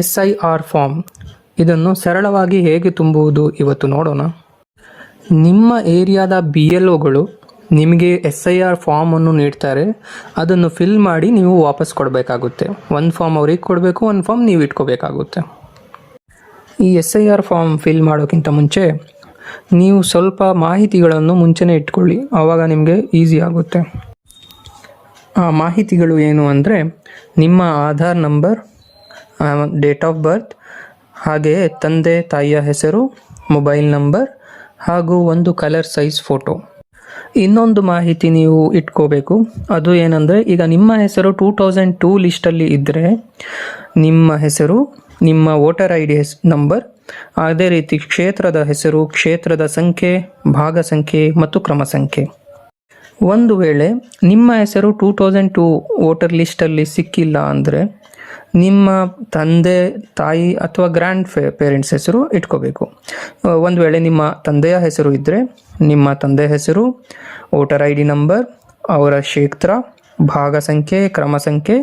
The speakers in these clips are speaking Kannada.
SIR ಫಾರ್ಮ್ ಇದನ್ನು ಸರಳವಾಗಿ ಹೇಗೆ ತುಂಬುವುದು ಇವತ್ತು ನೋಡೋಣ. ನಿಮ್ಮ ಏರಿಯಾದ BLOಗಳು ನಿಮಗೆ SIR ಫಾರ್ಮನ್ನು ನೀಡ್ತಾರೆ. ಅದನ್ನು ಫಿಲ್ ಮಾಡಿ ನೀವು ವಾಪಸ್ ಕೊಡಬೇಕಾಗುತ್ತೆ. ಒಂದು ಫಾರ್ಮ್ ಅವ್ರಿಗೆ ಕೊಡಬೇಕು, ಒಂದು ಫಾರ್ಮ್ ನೀವು ಇಟ್ಕೋಬೇಕಾಗುತ್ತೆ. ಈ SIR ಫಾರ್ಮ್ ಫಿಲ್ ಮಾಡೋಕ್ಕಿಂತ ಮುಂಚೆ ನೀವು ಸ್ವಲ್ಪ ಮಾಹಿತಿಗಳನ್ನು ಮುಂಚೆನೇ ಇಟ್ಕೊಳ್ಳಿ, ಆವಾಗ ನಿಮಗೆ ಈಸಿ ಆಗುತ್ತೆ. ಆ ಮಾಹಿತಿಗಳು ಏನು ಅಂದರೆ ನಿಮ್ಮ Aadhaar number, date of birth, ಹಾಗೆಯೇ ತಂದೆ ತಾಯಿಯ ಹೆಸರು, ಮೊಬೈಲ್ ನಂಬರ್ ಹಾಗೂ ಒಂದು ಕಲರ್ ಸೈಜ್ ಫೋಟೋ. ಇನ್ನೊಂದು ಮಾಹಿತಿ ನೀವು ಇಟ್ಕೋಬೇಕು, ಅದು ಏನಂದರೆ ಈಗ ನಿಮ್ಮ ಹೆಸರು 2002 ಲಿಸ್ಟಲ್ಲಿ ಇದ್ದರೆ ನಿಮ್ಮ ಹೆಸರು, ನಿಮ್ಮ ವೋಟರ್ ID ನಂಬರ್, ಅದೇ ರೀತಿ ಕ್ಷೇತ್ರದ ಹೆಸರು, ಕ್ಷೇತ್ರದ ಸಂಖ್ಯೆ, ಭಾಗ ಸಂಖ್ಯೆ ಮತ್ತು ಕ್ರಮ ಸಂಖ್ಯೆ. ಒಂದು ವೇಳೆ ನಿಮ್ಮ ಹೆಸರು 2002 ವೋಟರ್ ಲಿಸ್ಟಲ್ಲಿ ಸಿಕ್ಕಿಲ್ಲ ಅಂದರೆ ನಿಮ್ಮ ತಂದೆ ತಾಯಿ ಅಥವಾ ಗ್ರ್ಯಾಂಡ್ ಪೇರೆಂಟ್ಸ್ ಹೆಸರು ಇಟ್ಕೋಬೇಕು. ಒಂದು ವೇಳೆ ನಿಮ್ಮ ತಂದೆಯ ಹೆಸರು ಇದ್ದರೆ ನಿಮ್ಮ ತಂದೆ ಹೆಸರು, ವೋಟರ್ ID ನಂಬರ್, ಅವರ ಕ್ಷೇತ್ರ, ಭಾಗ ಸಂಖ್ಯೆ, ಕ್ರಮ ಸಂಖ್ಯೆ,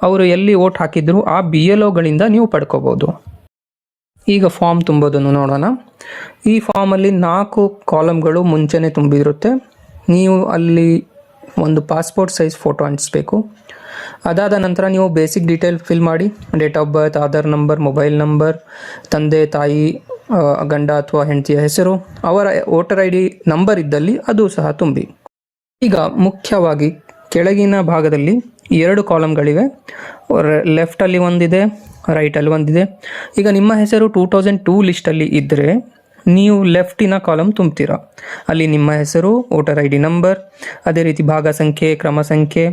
ಅವರು ಎಲ್ಲಿ ವೋಟ್ ಹಾಕಿದ್ರು ಆ BLOಗಳಿಂದ ನೀವು ಪಡ್ಕೋಬೋದು. ಈಗ ಫಾರ್ಮ್ ತುಂಬೋದನ್ನು ನೋಡೋಣ. ಈ ಫಾರ್ಮಲ್ಲಿ 4 ಕಾಲಮ್ಗಳು ಮುಂಚೆನೇ ತುಂಬಿರುತ್ತೆ. ನೀವು ಅಲ್ಲಿ ಒಂದು ಪಾಸ್ಪೋರ್ಟ್ ಸೈಜ್ ಫೋಟೋ ಅಂಟಿಸ್ಬೇಕು. ಅದಾದ ನಂತರ ನೀವು ಬೇಸಿಕ್ ಡೀಟೇಲ್ ಫಿಲ್ ಮಾಡಿ, date of birth, Aadhaar number, mobile number, ತಂದೆ ತಾಯಿ, ಗಂಡ ಅಥವಾ ಹೆಂಡತಿಯ ಹೆಸರು, ಅವರ ವೋಟರ್ ID ನಂಬರ್ ಇದ್ದಲ್ಲಿ ಅದು ಸಹ ತುಂಬಿ. ಈಗ ಮುಖ್ಯವಾಗಿ ಕೆಳಗಿನ ಭಾಗದಲ್ಲಿ 2 ಕಾಲಮ್ಗಳಿವೆ. ಲೆಫ್ಟಲ್ಲಿ ಒಂದಿದೆ, ರೈಟಲ್ಲಿ ಒಂದಿದೆ. ಈಗ ನಿಮ್ಮ ಹೆಸರು 2002 ಲಿಸ್ಟಲ್ಲಿ ಇದ್ದರೆ ನೀವು ಲೆಫ್ಟಿನ ಕಾಲಮ್ ತುಂಬ್ತೀರಾ. ಅಲ್ಲಿ ನಿಮ್ಮ ಹೆಸರು, ವೋಟರ್ ID ನಂಬರ್, ಅದೇ ರೀತಿ ಭಾಗ ಸಂಖ್ಯೆ, ಕ್ರಮ ಸಂಖ್ಯೆ,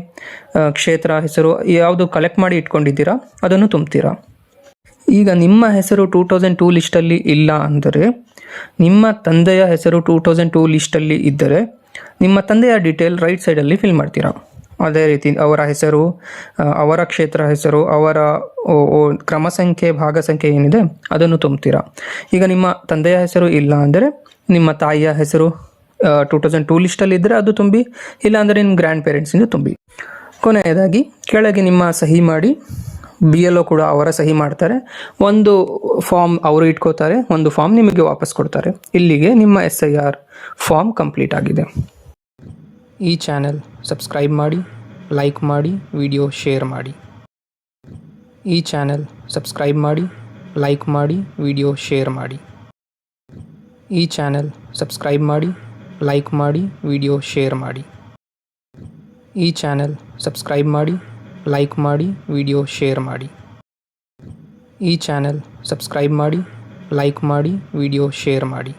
ಕ್ಷೇತ್ರ ಹೆಸರು ಯಾವುದು ಕಲೆಕ್ಟ್ ಮಾಡಿ ಇಟ್ಕೊಂಡಿದ್ದೀರಾ ಅದನ್ನು ತುಂಬ್ತೀರಾ. ಈಗ ನಿಮ್ಮ ಹೆಸರು 2002 ಲಿಸ್ಟಲ್ಲಿ ಇಲ್ಲ ಅಂದರೆ ನಿಮ್ಮ ತಂದೆಯ ಹೆಸರು 2002 ಲಿಸ್ಟಲ್ಲಿ ಇದ್ದರೆ ನಿಮ್ಮ ತಂದೆಯ ಡೀಟೇಲ್ ರೈಟ್ ಸೈಡಲ್ಲಿ ಫಿಲ್ ಮಾಡ್ತೀರಾ. ಅದೇ ರೀತಿ ಅವರ ಹೆಸರು, ಅವರ ಕ್ಷೇತ್ರ ಹೆಸರು, ಅವರ ಕ್ರಮ ಸಂಖ್ಯೆ, ಭಾಗ ಸಂಖ್ಯೆ ಏನಿದೆ ಅದನ್ನು ತುಂಬ್ತೀರಾ. ಈಗ ನಿಮ್ಮ ತಂದೆಯ ಹೆಸರು ಇಲ್ಲ ಅಂದರೆ ನಿಮ್ಮ ತಾಯಿಯ ಹೆಸರು 2002 ಲಿಸ್ಟಲ್ಲಿ ಇದ್ದರೆ ಅದು ತುಂಬಿ, ಇಲ್ಲ ಅಂದರೆ ನಿಮ್ಮ ಗ್ರ್ಯಾಂಡ್ ಪೇರೆಂಟ್ಸಿಂದ ತುಂಬಿ. ಕೊನೆಯದಾಗಿ ಕೆಳಗೆ ನಿಮ್ಮ ಸಹಿ ಮಾಡಿ, BLO ಕೂಡ ಅವರ ಸಹಿ ಮಾಡ್ತಾರೆ. ಒಂದು ಫಾರ್ಮ್ ಅವರು ಇಟ್ಕೋತಾರೆ, ಒಂದು ಫಾರ್ಮ್ ನಿಮಗೆ ವಾಪಸ್ ಕೊಡ್ತಾರೆ. ಇಲ್ಲಿಗೆ ನಿಮ್ಮ SIR ಫಾರ್ಮ್ ಕಂಪ್ಲೀಟ್ ಆಗಿದೆ. ಈ ಚಾನೆಲ್ ಸಬ್ಸ್ಕ್ರೈಬ್ ಮಾಡಿ, ಲೈಕ್ ಮಾಡಿ, ವಿಡಿಯೋ ಶೇರ್ ಮಾಡಿ. ಈ ಚಾನೆಲ್ ಸಬ್ಸ್ಕ್ರೈಬ್ ಮಾಡಿ, ಲೈಕ್ ಮಾಡಿ, ವಿಡಿಯೋ ಶೇರ್ ಮಾಡಿ. ಈ ಚಾನೆಲ್ ಸಬ್ಸ್ಕ್ರೈಬ್ ಮಾಡಿ, ಲೈಕ್ ಮಾಡಿ, ವಿಡಿಯೋ ಶೇರ್ ಮಾಡಿ. ಈ ಚಾನೆಲ್ ಸಬ್ಸ್ಕ್ರೈಬ್ ಮಾಡಿ, ಲೈಕ್ ಮಾಡಿ, ವಿಡಿಯೋ ಶೇರ್ ಮಾಡಿ. ಈ ಚಾನೆಲ್ ಸಬ್ಸ್ಕ್ರೈಬ್ ಮಾಡಿ, ಲೈಕ್ ಮಾಡಿ, ವಿಡಿಯೋ ಶೇರ್ ಮಾಡಿ.